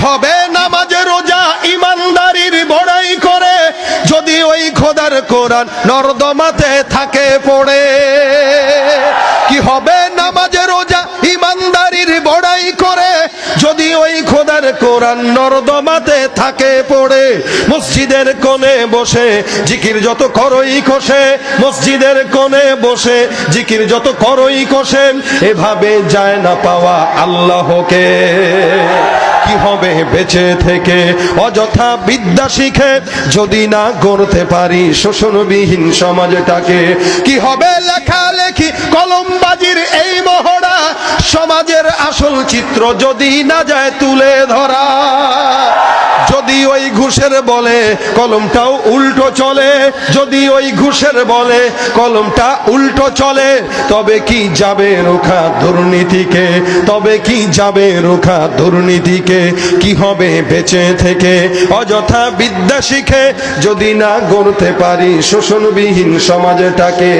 হবে নামাজে রোজা ইমানদারির বড়াই করে যদি ওই খোদার কোরআন নর্দমাতে থাকে পড়ে। কি হবে নামাজে রোজা ইমানদারির বড়াই করে যদি ওই খোদার কোরআন নর্দমাতে থাকে পড়ে। মসজিদের কোণে বসে জিকির যত করই কষে, মসজিদের কোণে বসে জিকির যত করই কষেন, এভাবে যায় না পাওয়া আল্লাহকে। কি হবে বেঁচে থেকে অযথা বিদ্যা শিখে যদি না গড়তে পারি শোষণবিহীন সমাজটাকে। কি হবে লেখালেখি কলমবাজির এই মহড়া, সমাজের আসল চিত্র যদি না যায় তুলে ধরা। যদি ওই ঘুষের বলে কলমটাও উল্টো চলে, যদি ওই ঘুষের বলে কলমটা উল্টো চলে, তবে কি যাবে রোখা দুর্নীতিকে, তবে কি যাবে রোখা দুর্নীতিকে। কি হবে বেঁচে থেকে অযথা বিদ্যা শিখে যদি না গড়তে পারি শোষণবিহীন সমাজটাকে।